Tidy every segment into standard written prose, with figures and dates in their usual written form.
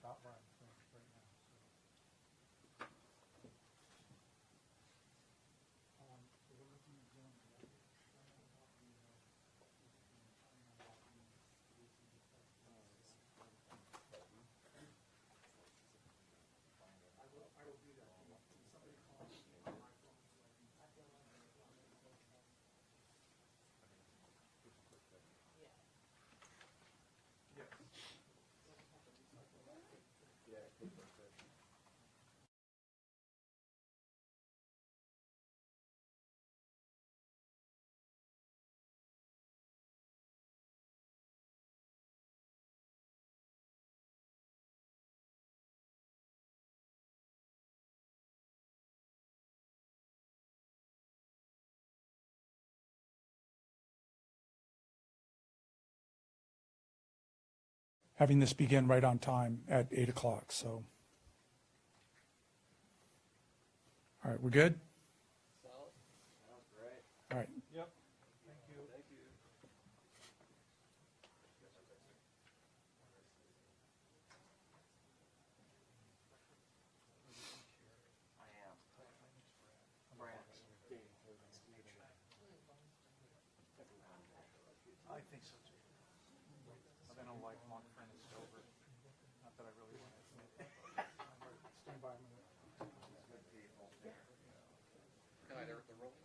about where I'm finished right now. So we're looking at doing I will do that. Can somebody call me on my phone so I can Yes. Having this begin right on time at 8 o'clock, so. All right, we're good? Solid? Sounds great. All right. Yep. Thank you. Thank you. I am. Brad. Nice to meet you. I think so too. I've been a lifelong friend of Stover. Not that I really want to admit that. Stand by a minute. Good people. Can I direct the roll? Can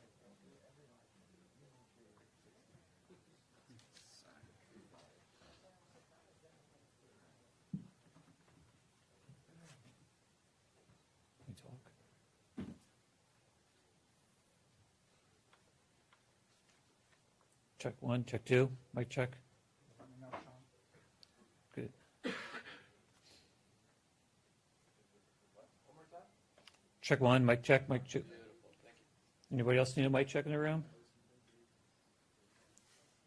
we talk? Check one, check two, mic check. Let me know, Sean. Good. One more time? Check one, mic check, mic check. Beautiful, thank you. Anybody else need a mic check in the room?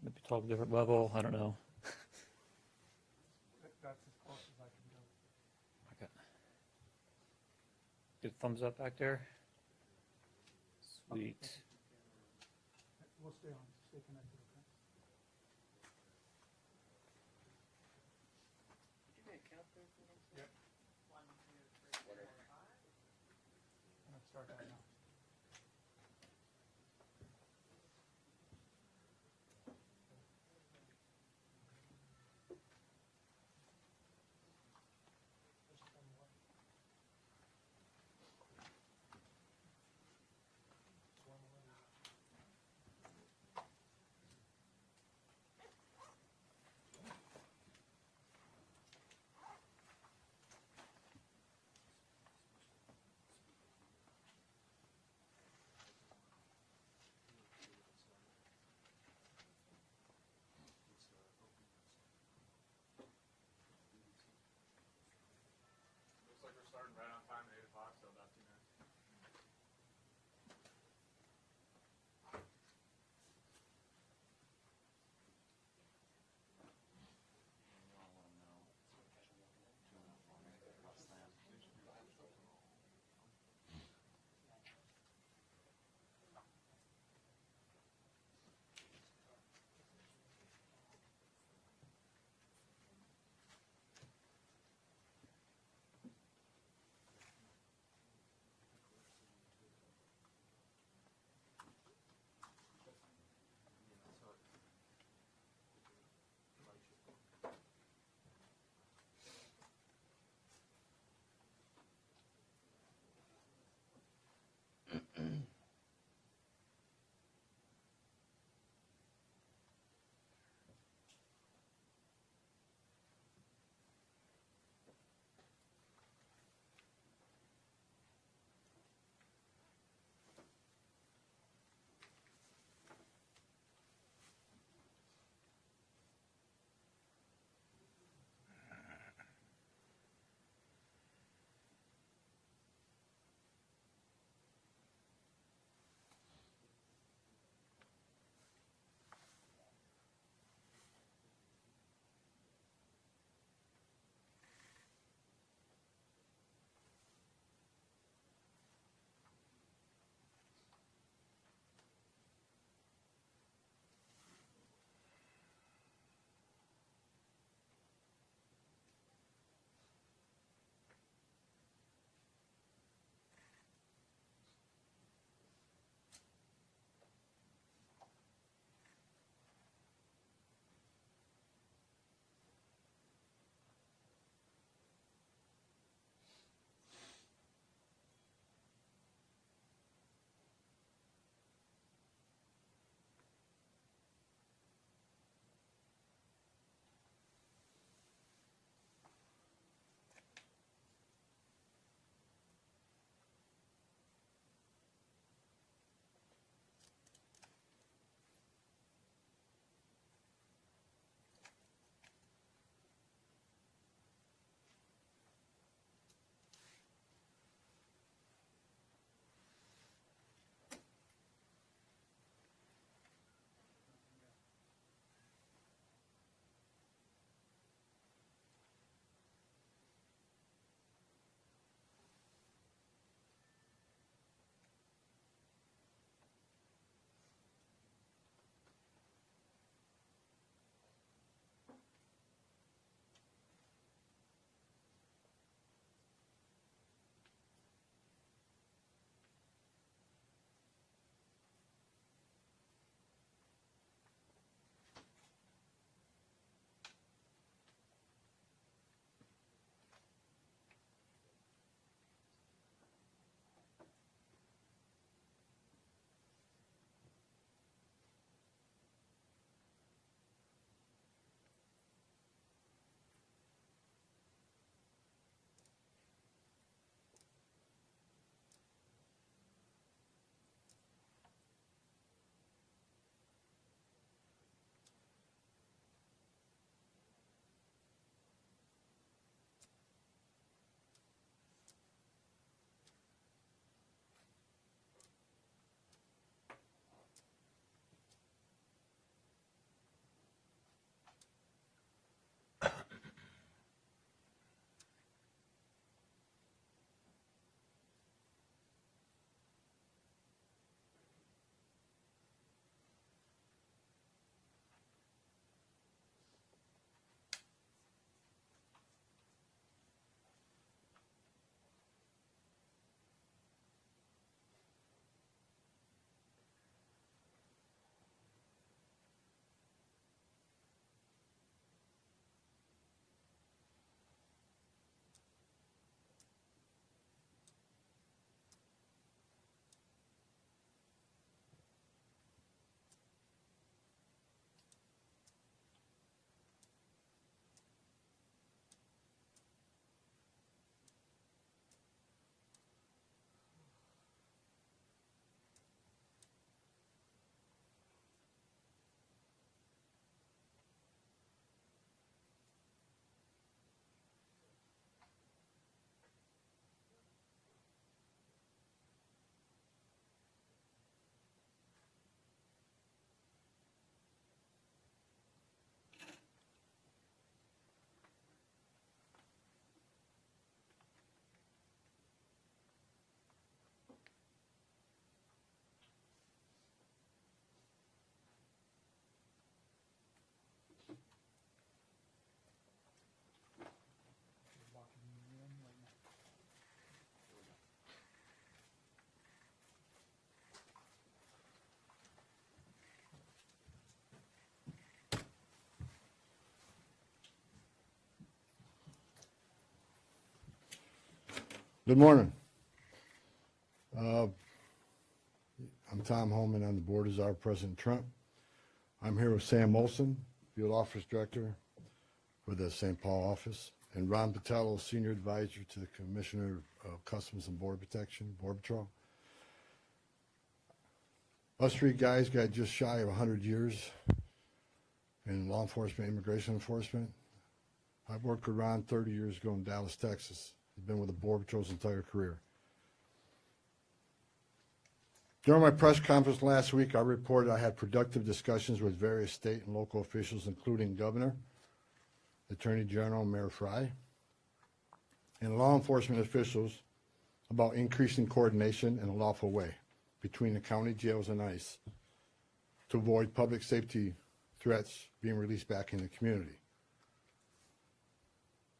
Maybe talk a different level, I don't know. That's as close as I can go. Okay. Good thumbs up back there. Sweet. We'll stay on, stay connected, okay? Did you get a count there for me? Yep. 1, 2, 3, 4, 5. I'm gonna start that now. Good morning. I'm Tom Homan on the board as our President Trump. I'm here with Sam Olson, Field Office Director for the St. Paul office, and Ron Patello, Senior Advisor to the Commissioner of Customs and Border Protection, Border Patrol. Us three guys got just shy of 100 years in law enforcement, immigration enforcement. I've worked with Ron 30 years ago in Dallas, Texas. He's been with the Border Patrol's entire career. During my press conference last week, I reported I had productive discussions with various state and local officials, including Governor, Attorney General, Mayor Fry, and law enforcement officials about increasing coordination in a lawful way between the county jails and ICE to avoid public safety threats being released back in the community.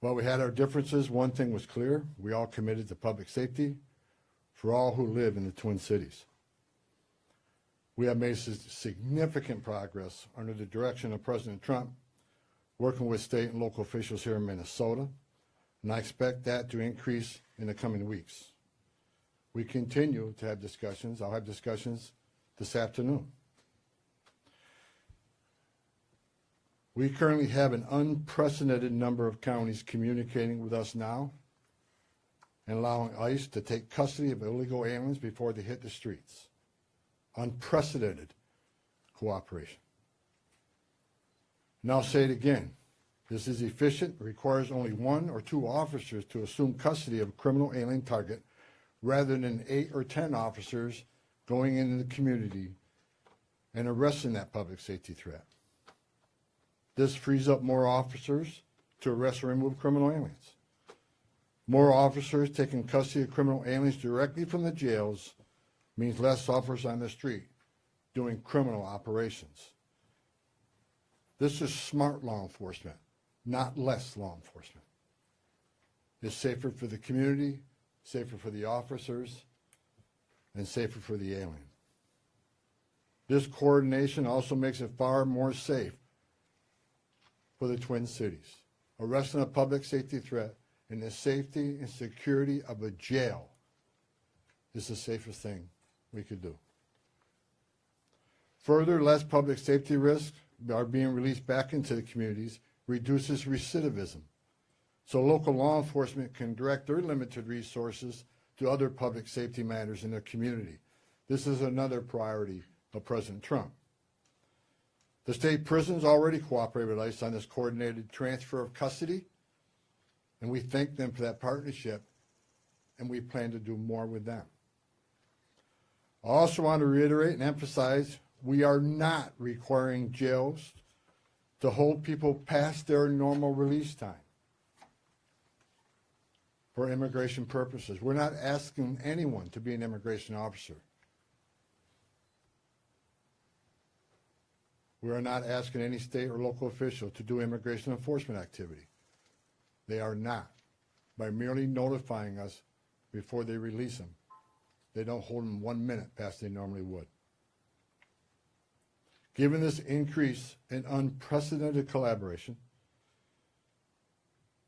While we had our differences, one thing was clear: we all committed to public safety for all who live in the Twin Cities. We have made significant progress under the direction of President Trump, working with state and local officials here in Minnesota, and I expect that to increase in the coming weeks. We continue to have discussions. I'll have discussions this afternoon. We currently have an unprecedented number of counties communicating with us now and allowing ICE to take custody of illegal aliens before they hit the streets. Unprecedented cooperation. And I'll say it again. This is efficient, requires only 1 or 2 officers to assume custody of a criminal alien target rather than 8 or 10 officers going into the community and arresting that public safety threat. This frees up more officers to arrest or remove criminal aliens. More officers taking custody of criminal aliens directly from the jails means less officers on the street doing criminal operations. This is smart law enforcement, not less law enforcement. It's safer for the community, safer for the officers, and safer for the alien. This coordination also makes it far more safe for the Twin Cities. Arresting a public safety threat in the safety and security of a jail is the safest thing we could do. Further, less public safety risks are being released back into the communities, reduces recidivism, so local law enforcement can direct their limited resources to other public safety matters in their community. This is another priority of President Trump. The state prisons already cooperate with ICE on this coordinated transfer of custody, and we thank them for that partnership, and we plan to do more with them. I also want to reiterate and emphasize we are not requiring jails to hold people past their normal release time for immigration purposes. We're not asking anyone to be an immigration officer. We are not asking any state or local official to do immigration enforcement activity. They are not. By merely notifying us before they release them, they don't hold them 1 minute past they normally would. Given this increase in unprecedented collaboration,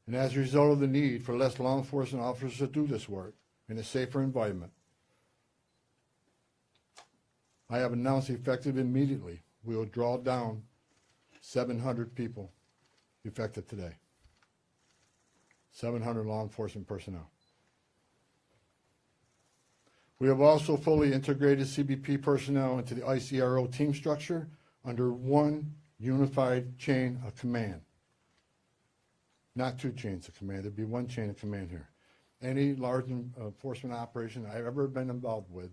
and as a result of the need for less law enforcement officers to do this work in a safer environment, I have announced effective immediately we will draw down 700 people effective today. 700 law enforcement personnel. We have also fully integrated CBP personnel into the ICE ERO team structure under one unified chain of command. Not 2 chains of command, there'd be 1 chain of command here. Any large enforcement operation I've ever been involved with,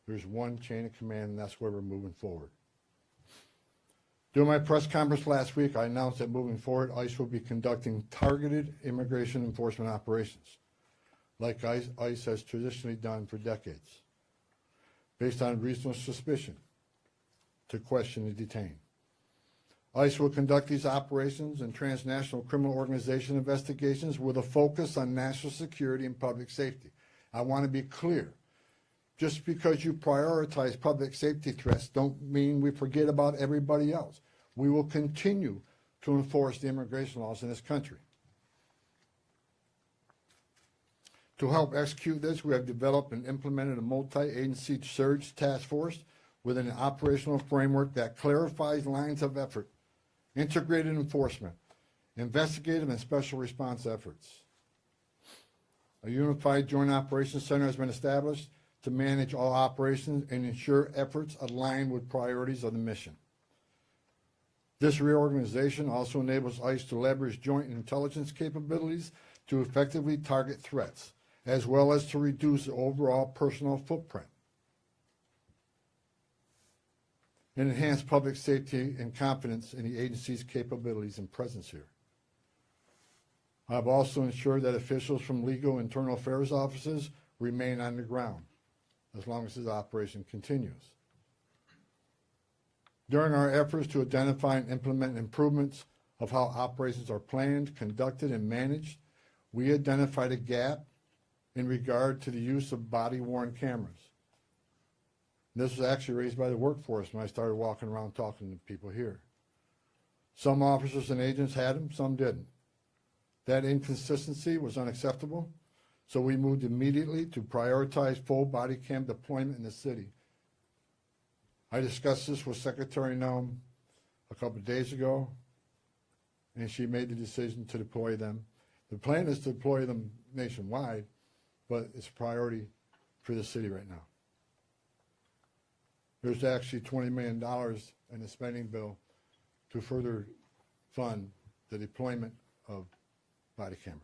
there's 1 chain of command, and that's where we're moving forward. During my press conference last week, I announced that moving forward, ICE will be conducting targeted immigration enforcement operations, like ICE has traditionally done for decades, based on reasonable suspicion to question and detain. ICE will conduct these operations and transnational criminal organization investigations with a focus on national security and public safety. I want to be clear. Just because you prioritize public safety threats don't mean we forget about everybody else. We will continue to enforce the immigration laws in this country. To help execute this, we have developed and implemented a multi-agency surge task force within an operational framework that clarifies lines of effort, integrated enforcement, investigative and special response efforts. A unified joint operations center has been established to manage all operations and ensure efforts align with priorities of the mission. This reorganization also enables ICE to leverage joint intelligence capabilities to effectively target threats, as well as to reduce the overall personnel footprint and enhance public safety and confidence in the agency's capabilities and presence here. I've also ensured that officials from legal internal affairs offices remain on the ground as long as this operation continues. During our efforts to identify and implement improvements of how operations are planned, conducted, and managed, we identified a gap in regard to the use of body-worn cameras. This was actually raised by the workforce when I started walking around talking to people here. Some officers and agents had them, some didn't. That inconsistency was unacceptable, so we moved immediately to prioritize full body cam deployment in the city. I discussed this with Secretary Noem a couple of days ago, and she made the decision to deploy them. The plan is to deploy them nationwide, but it's a priority for the city right now. There's actually $20 million in the spending bill to further fund the deployment of body cameras.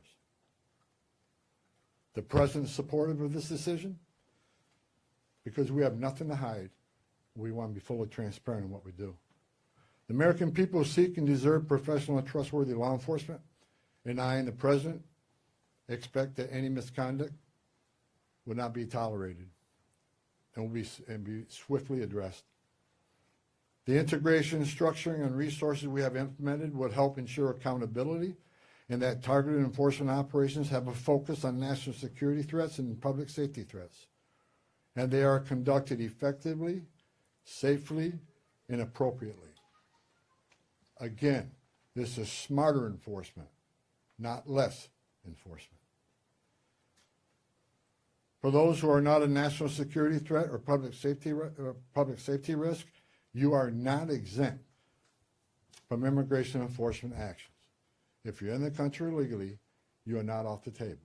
The President is supportive of this decision because we have nothing to hide. We want to be fully transparent in what we do. The American people seek and deserve professional and trustworthy law enforcement, and I and the President expect that any misconduct will not be tolerated and will be swiftly addressed. The integration, structuring, and resources we have implemented would help ensure accountability and that targeted enforcement operations have a focus on national security threats and public safety threats, and they are conducted effectively, safely, and appropriately. Again, this is smarter enforcement, not less enforcement. For those who are not a national security threat or public safety risk, you are not exempt from immigration enforcement actions. If you're in the country illegally, you are not off the table.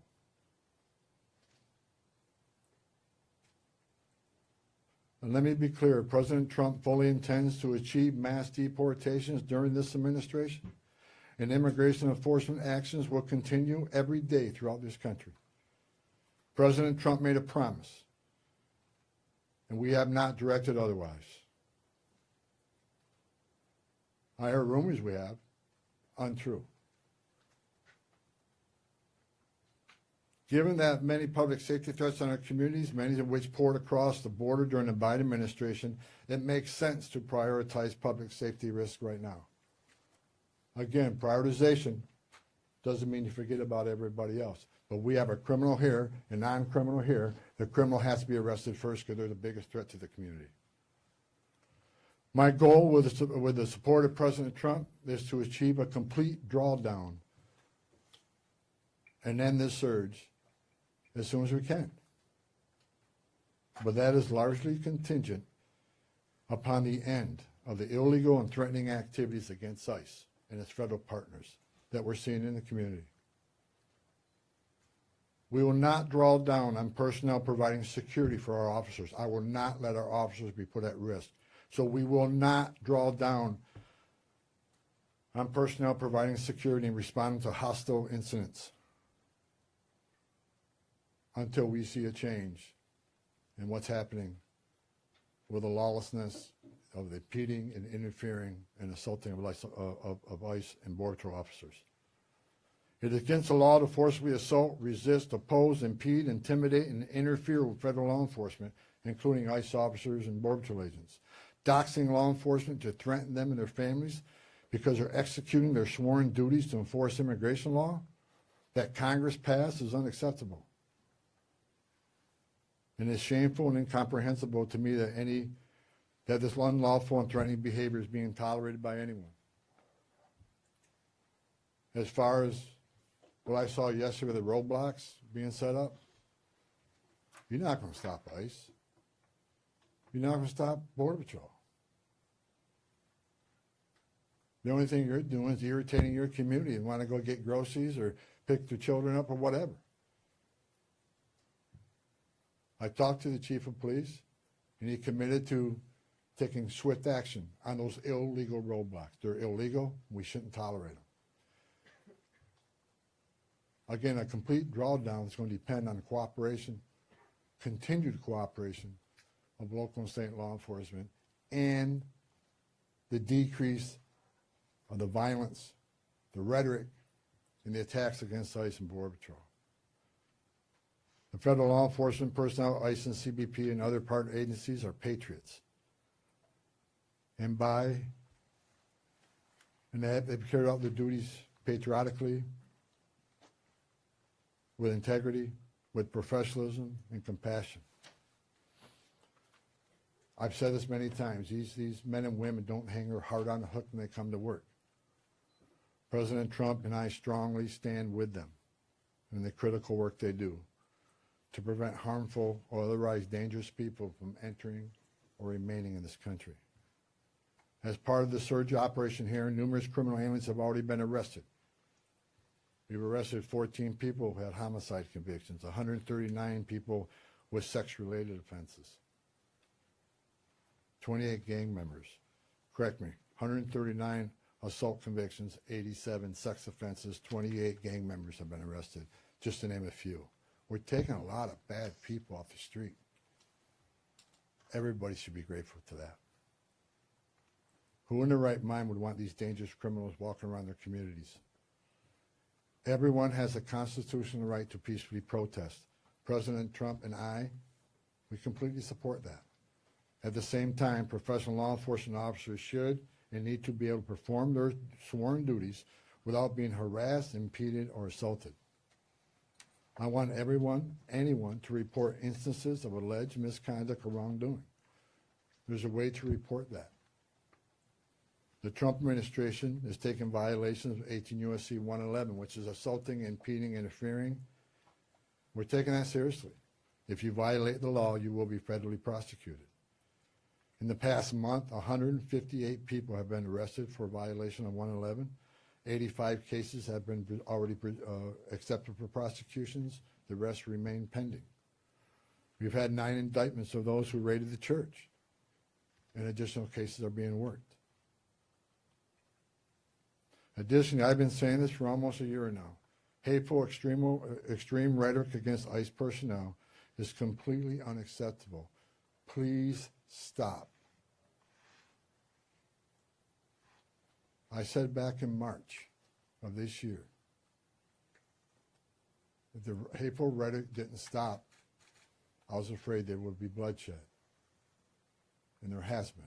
And let me be clear, President Trump fully intends to achieve mass deportations during this administration, and immigration enforcement actions will continue every day throughout this country. President Trump made a promise, and we have not directed otherwise. I heard rumors we have, untrue. Given that many public safety threats on our communities, many of which poured across the border during the Biden administration, it makes sense to prioritize public safety risks right now. Again, prioritization doesn't mean you forget about everybody else. But we have a criminal here, a non-criminal here. The criminal has to be arrested first because they're the biggest threat to the community. My goal with the support of President Trump is to achieve a complete drawdown and end this surge as soon as we can. But that is largely contingent upon the end of the illegal and threatening activities against ICE and its federal partners that we're seeing in the community. We will not draw down on personnel providing security for our officers. I will not let our officers be put at risk. So we will not draw down on personnel providing security and responding to hostile incidents until we see a change in what's happening with the lawlessness of the impeding and interfering and assaulting of ICE and Border Patrol officers. It is against the law to forcibly assault, resist, oppose, impede, intimidate, and interfere with federal law enforcement, including ICE officers and Border Patrol agents. Doxing law enforcement to threaten them and their families because they're executing their sworn duties to enforce immigration law that Congress passed is unacceptable. And it's shameful and incomprehensible to me that this unlawful and threatening behavior is being tolerated by anyone. As far as what I saw yesterday with the roadblocks being set up, You're not going to stop ICE. You're not going to stop Border Patrol. The only thing you're doing is irritating your community and want to go get groceries or pick their children up or whatever. I talked to the chief of police, and he committed to taking swift action on those illegal roadblocks. They're illegal. We shouldn't tolerate them. Again, a complete drawdown is going to depend on the cooperation, continued cooperation of local and state law enforcement, and the decrease of the violence, the rhetoric, and the attacks against ICE and Border Patrol. The federal law enforcement personnel, ICE and CBP, and other partner agencies are patriots. And they've carried out their duties patriotically, with integrity, with professionalism, and compassion. I've said this many times, these men and women don't hang their heart on the hook when they come to work. President Trump and I strongly stand with them in the critical work they do to prevent harmful or otherwise dangerous people from entering or remaining in this country. As part of the surge operation here, numerous criminal aliens have already been arrested. We've arrested 14 people who had homicide convictions, 139 people with sex-related offenses, 28 gang members. Correct me, 139 assault convictions, 87 sex offenses, 28 gang members have been arrested, just to name a few. We're taking a lot of bad people off the street. Everybody should be grateful to that. Who in their right mind would want these dangerous criminals walking around their communities? Everyone has a constitutional right to peacefully protest. President Trump and I, we completely support that. At the same time, professional law enforcement officers should and need to be able to perform their sworn duties without being harassed, impeded, or assaulted. I want anyone to report instances of alleged misconduct or wrongdoing. There's a way to report that. The Trump administration is taking violations of 18 U.S.C. 111, which is assaulting, impeding, interfering. We're taking that seriously. If you violate the law, you will be federally prosecuted. In the past month, 158 people have been arrested for violation of 111. 85 cases have been already accepted for prosecutions. The rest remain pending. We've had 9 indictments of those who raided the church, and additional cases are being worked. Additionally, I've been saying this for almost a year now. Hateful, extreme rhetoric against ICE personnel is completely unacceptable. Please stop. I said back in March of this year, if the hateful rhetoric didn't stop, I was afraid there would be bloodshed. And there has been.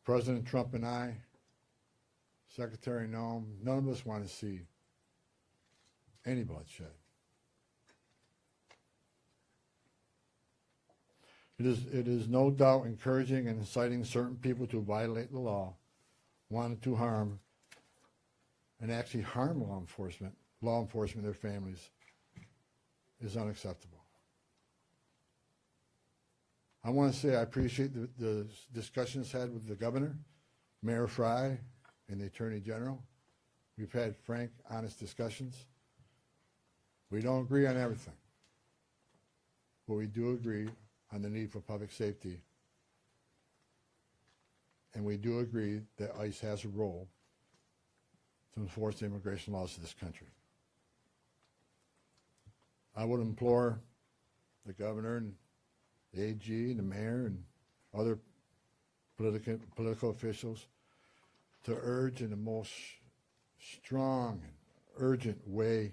President Trump and I, Secretary Noem, none of us want to see any bloodshed. It is no doubt encouraging and inciting certain people to violate the law, wanting to harm and actually harm law enforcement, their families, is unacceptable. I want to say I appreciate the discussions had with the governor, Mayor Fry, and the Attorney General. We've had frank, honest discussions. We don't agree on everything, but we do agree on the need for public safety, and we do agree that ICE has a role to enforce the immigration laws of this country. I would implore the governor and the AG and the mayor and other political officials to urge in the most strong and urgent way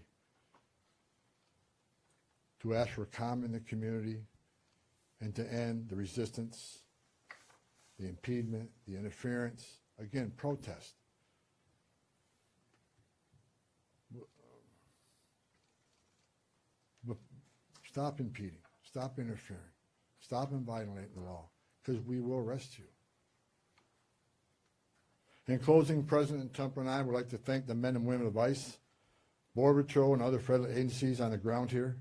to ask for calm in the community and to end the resistance, the impediment, the interference, again, protest. But stop impeding, stop interfering, stop violating the law, because we will arrest you. In closing, President Trump and I would like to thank the men and women of ICE Border Patrol and other federal agencies on the ground here,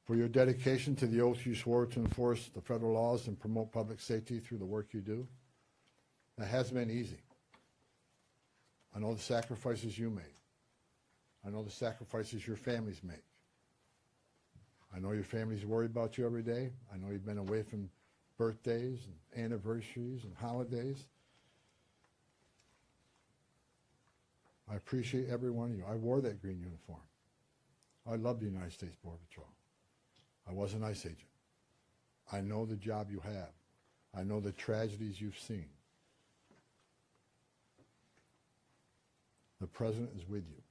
for your dedication to the oath you swore to enforce the federal laws and promote public safety through the work you do. That hasn't been easy. I know the sacrifices you made. I know the sacrifices your families make. I know your family's worried about you every day. I know you've been away from birthdays and anniversaries and holidays. I appreciate every one of you. I wore that green uniform. I love the United States Border Patrol. I was an ICE agent. I know the job you have. I know the tragedies you've seen. The President is with you.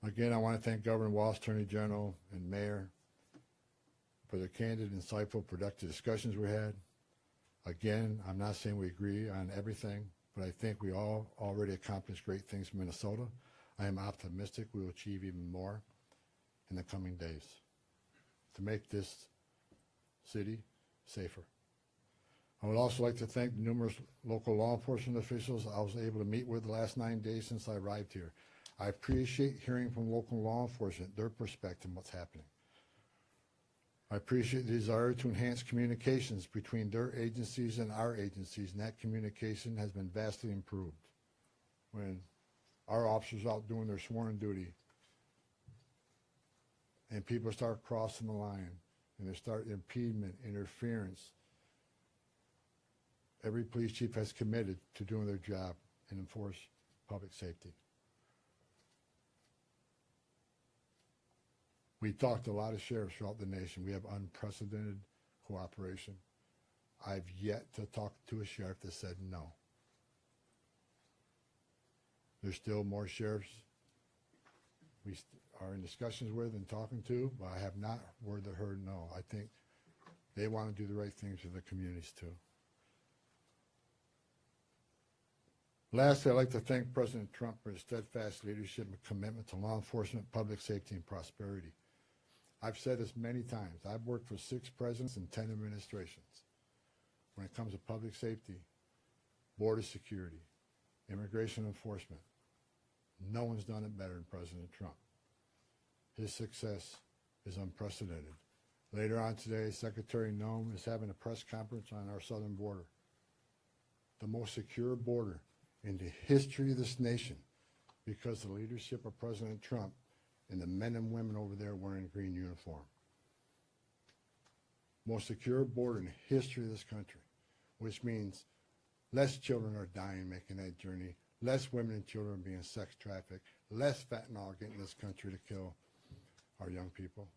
Again, I want to thank Governor Walz, Attorney General, and Mayor for the candid, insightful, productive discussions we had. Again, I'm not saying we agree on everything, but I think we all already accomplished great things in Minnesota. I am optimistic we will achieve even more in the coming days to make this city safer. I would also like to thank the numerous local law enforcement officials I was able to meet with the last 9 days since I arrived here. I appreciate hearing from local law enforcement, their perspective on what's happening. I appreciate the desire to enhance communications between their agencies and our agencies, and that communication has been vastly improved. When our officers are out doing their sworn duty and people start crossing the line and they start impediment, interference, every police chief has committed to doing their job and enforce public safety. We talked to a lot of sheriffs throughout the nation. We have unprecedented cooperation. I've yet to talk to a sheriff that said no. There's still more sheriffs we are in discussions with and talking to, but I have not heard no. I think they want to do the right things for the communities too. Lastly, I'd like to thank President Trump for his steadfast leadership and commitment to law enforcement, public safety, and prosperity. I've said this many times. I've worked for 6 presidents and 10 administrations. When it comes to public safety, border security, immigration enforcement, no one's done it better than President Trump. His success is unprecedented. Later on today, Secretary Noem is having a press conference on our southern border, the most secure border in the history of this nation, because of the leadership of President Trump and the men and women over there wearing green uniform. Most secure border in the history of this country, which means less children are dying making that journey, less women and children being sex trafficked, less fentanyl getting this country to kill our young people,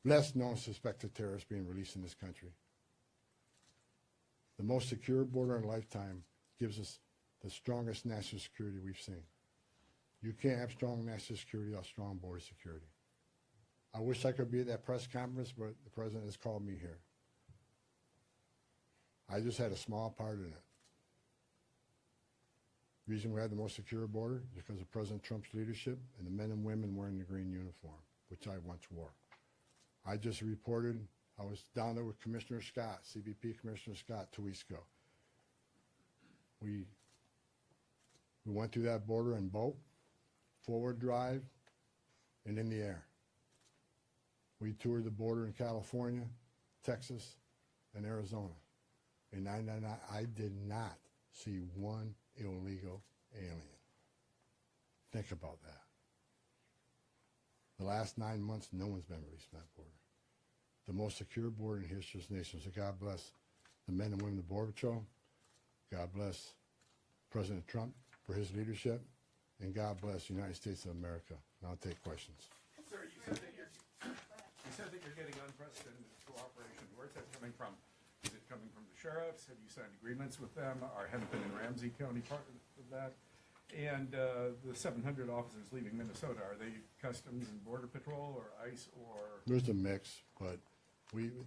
less known suspected terrorists being released in this country. The most secure border in a lifetime gives us the strongest national security we've seen. You can't have strong national security without strong border security. I wish I could be at that press conference, but the president has called me here. I just had a small part in it. The reason we have the most secure border is because of President Trump's leadership and the men and women wearing the green uniform, which I once wore. I just reported, I was down there with Commissioner Scott, CBP Commissioner Scott, 2 weeks ago. We went through that border in boat, forward drive, and in the air. We toured the border in California, Texas, and Arizona. And I did not see one illegal alien. Think about that. The last 9 months, no one's been released from that border. The most secure border in the history of this nation. So God bless the men and women of the Border Patrol. God bless President Trump for his leadership. And God bless the United States of America. And I'll take questions. Sir, you said that you're getting unprecedented cooperation. Where's that coming from? Is it coming from the sheriffs? Have you signed agreements with them? Are Hennepin and Ramsey County part of that? And the 700 officers leaving Minnesota, are they Customs and Border Patrol or ICE or? There's a mix, but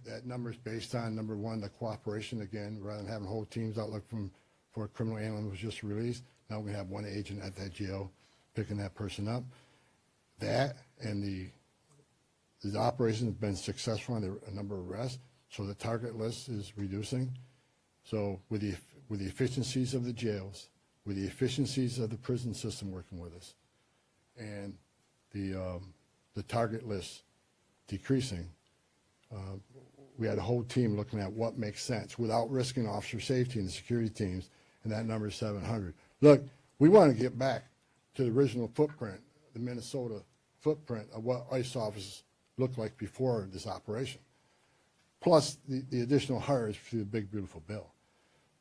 that number is based on, number one, the cooperation again, rather than having whole teams out looking for a criminal alien was just released. Now we have one agent at that jail picking that person up. That and the the operation has been successful on a number of arrests, so the target list is reducing. So with the efficiencies of the jails, with the efficiencies of the prison system working with us, and the target list decreasing, we had a whole team looking at what makes sense without risking officer safety and the security teams, and that number is 700. Look, we want to get back to the original footprint, the Minnesota footprint of what ICE officers looked like before this operation, plus the additional hires through the big, beautiful bill.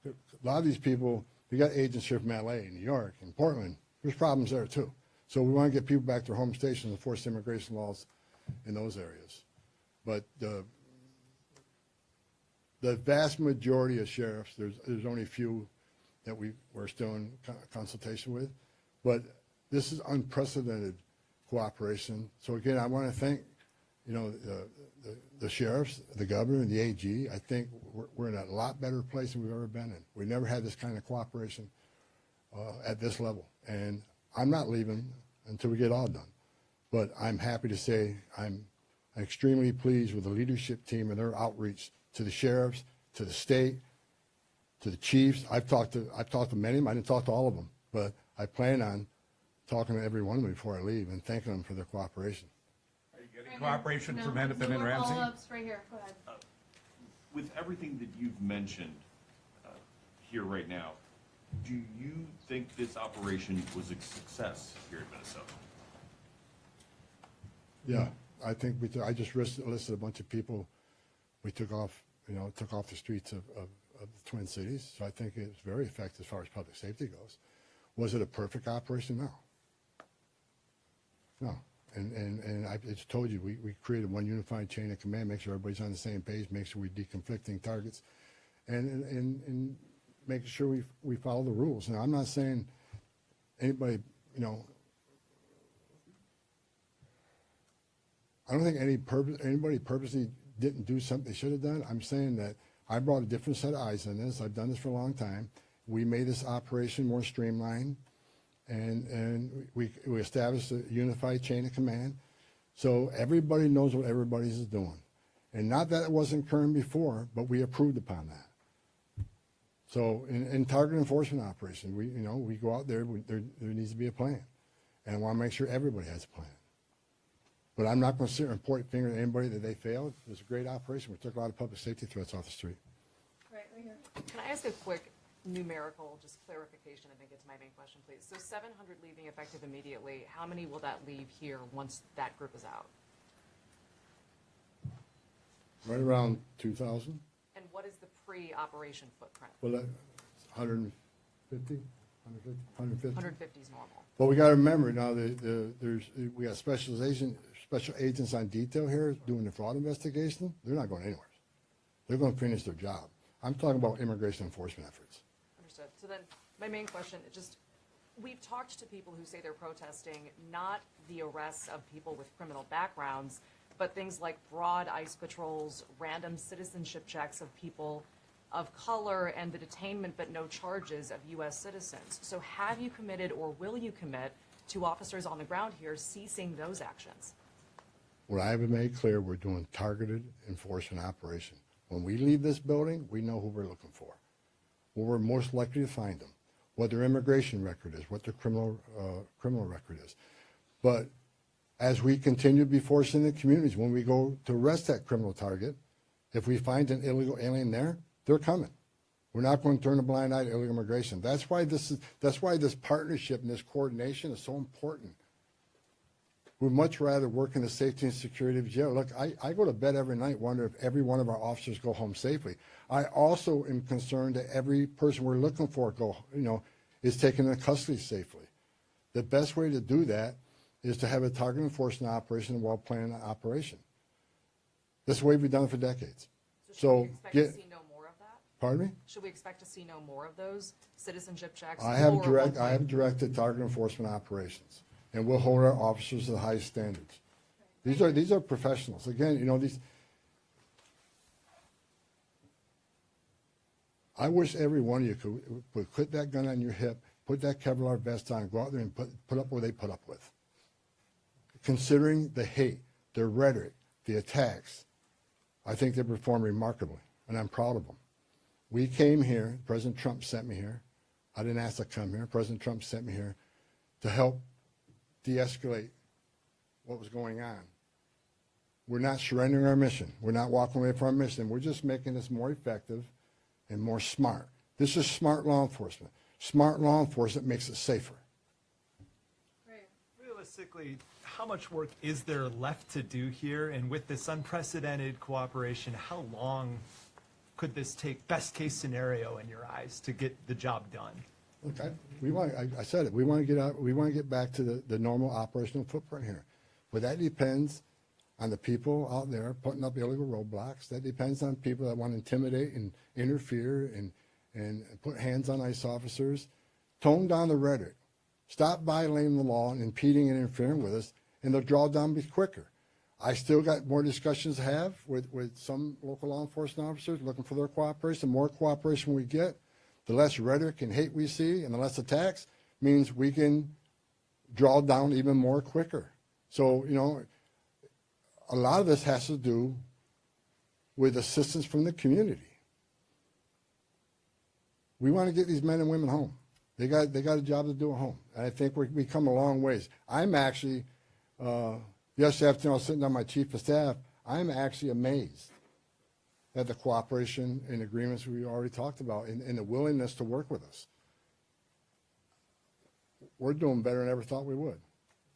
A lot of these people, we got agents here from LA, New York, and Portland. There's problems there too. So we want to get people back to their home stations and enforce immigration laws in those areas. But the vast majority of sheriffs, there's only a few that we're still in consultation with, but this is unprecedented cooperation. So again, I want to thank, the sheriffs, the governor, and the AG. I think we're in a lot better place than we've ever been in. We never had this kind of cooperation at this level, and I'm not leaving until we get all done. But I'm happy to say I'm extremely pleased with the leadership team and their outreach to the sheriffs, to the state, to the chiefs. I've talked to many of them. I didn't talk to all of them, but I plan on talking to every one of them before I leave and thanking them for their cooperation. Are you getting cooperation from Hennepin and More Ramsey? follow-ups right here, go ahead. With everything that you've mentioned here right now, do you think this operation was a success here in Minnesota? Yeah, I think I just listed a bunch of people we took off the streets of the Twin Cities. So I think it's very effective as far as public safety goes. Was it a perfect operation? No. No. And I just told you, we created one unified chain of command, make sure everybody's on the same page, make sure we're deconflicting targets, and making sure we follow the rules. Now, I'm not saying anybody, I don't think anybody purposely didn't do something they should have done. I'm saying that I brought a different set of eyes on this. I've done this for a long time. We made this operation more streamlined, and we established a unified chain of command, so everybody knows what everybody's doing. And not that it wasn't current before, but we approved upon that. So in target enforcement operation, we go out there, there needs to be a plan, and I want to make sure everybody has a plan. But I'm not going to sit and point finger at anybody that they failed. It was a great operation. We took a lot of public safety threats off the street. Right here. Can I ask a quick numerical, just clarification, and then get to my main question, please? So 700 leaving effective immediately, how many will that leave here once that group is out? Right around 2,000. And what is the pre-operation footprint? Well, that's 150, 150. 150 is normal. But we got to remember now, we got special agents on detail here doing the fraud investigation. They're not going anywhere. They're going to finish their job. I'm talking about immigration enforcement efforts. Understood. So then, my main question, we've talked to people who say they're protesting not the arrests of people with criminal backgrounds, but things like broad ICE patrols, random citizenship checks of people of color, and the detainment but no charges of U.S. citizens. So have you committed or will you commit to officers on the ground here ceasing those actions? What I have made clear, we're doing targeted enforcement operation. When we leave this building, we know who we're looking for, where we're most likely to find them, what their immigration record is, what their criminal record is. But as we continue to be forced in the communities, when we go to arrest that criminal target, if we find an illegal alien there, they're coming. We're not going to turn a blind eye to illegal immigration. That's why this partnership and this coordination is so important. We'd much rather work in the safety and security of jail. Look, I go to bed every night wondering if every one of our officers go home safely. I also am concerned that every person we're looking for is taken into custody safely. The best way to do that is to have a target enforcement operation, a well-planned operation. This is the way we've done it for decades. So should we expect to see no more of that? Pardon me? Should we expect to see no more of those citizenship checks? I have directed target enforcement operations, and we'll hold our officers to the highest standards. These are professionals. Again, I wish every one of you could put that gun on your hip, put that Kevlar vest on, go out there and put up what they put up with. Considering the hate, the rhetoric, the attacks, I think they performed remarkably, and I'm proud of them. We came here, President Trump sent me here. I didn't ask to come here. President Trump sent me here to help de-escalate what was going on. We're not surrendering our mission. We're not walking away from our mission. We're just making this more effective and more smart. This is smart law enforcement. Smart law enforcement makes it safer. Right. Realistically, how much work is there left to do here? And with this unprecedented cooperation, how long could this take, best case scenario in your eyes, to get the job done? Look, I said it. We want to get out. We want to get back to the normal operational footprint here, but that depends on the people out there putting up illegal roadblocks. That depends on people that want to intimidate and interfere and put hands on ICE officers. Tone down the rhetoric. Stop violating the law and impeding and interfering with us, and they'll draw down quicker. I still got more discussions to have with some local law enforcement officers looking for their cooperation. The more cooperation we get, the less rhetoric and hate we see, and the less attacks means we can draw down even more quicker. So, you know, a lot of this has to do with assistance from the community. We want to get these men and women home. They got a job to do at home. And I think we come a long ways. I'm actually, yesterday afternoon I was sitting down with my chief of staff, I'm actually amazed at the cooperation and agreements we already talked about and the willingness to work with us. We're doing better than I ever thought we would,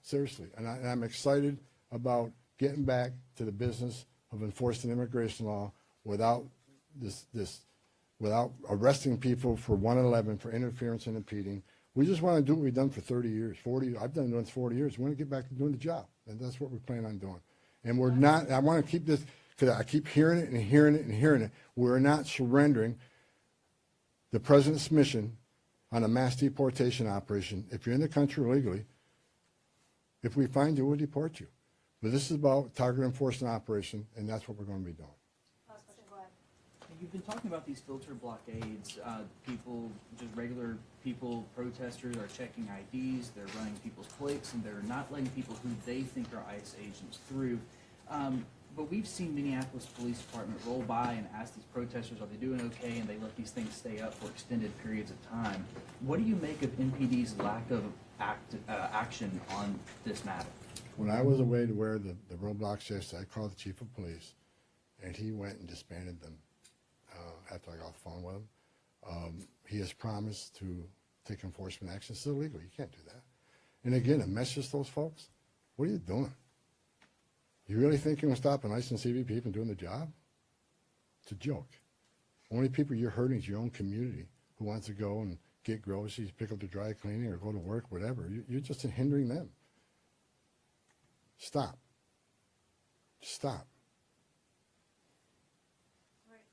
seriously. And I'm excited about getting back to the business of enforcing immigration law without without arresting people for 111 for interference and impeding. We just want to do what we've done for 30 years, 40. I've done it for 40 years. We want to get back to doing the job, and that's what we plan on doing. And we're not. I want to keep this because I keep hearing it and hearing it and hearing it. We're not surrendering the president's mission on a mass deportation operation. If you're in the country illegally, if we find you, we'll deport you. But this is about target enforcement operation, and that's what we're going to be doing. Last question, go ahead. You've been talking about these filter blockades. People, just regular people, protesters are checking IDs, they're running people's plates, and they're not letting people who they think are ICE agents through. But we've seen Minneapolis Police Department roll by and ask these protesters, are they doing okay, and they let these things stay up for extended periods of time. What do you make of MPD's lack of action on this matter? When I was away to wear the roadblocks yesterday, I called the chief of police, and he went and disbanded them after I got off the phone with him. He has promised to take enforcement action. It's illegal. You can't do that. And again, a message to those folks, what are you doing? You really think you're going to stop an ICE and CBP from doing the job? It's a joke. Only people you're hurting is your own community who wants to go and get groceries, pick up the dry cleaning, or go to work, whatever. You're just hindering them. Stop. Stop.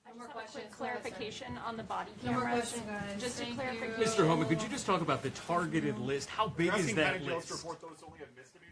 No more Just have a questions. quick clarification on the body No more cameras. questions, guys. Just a Thank clarification. you. Mr. Homan, could you just talk about the targeted list? How big is that list? report those only a misdemeanor?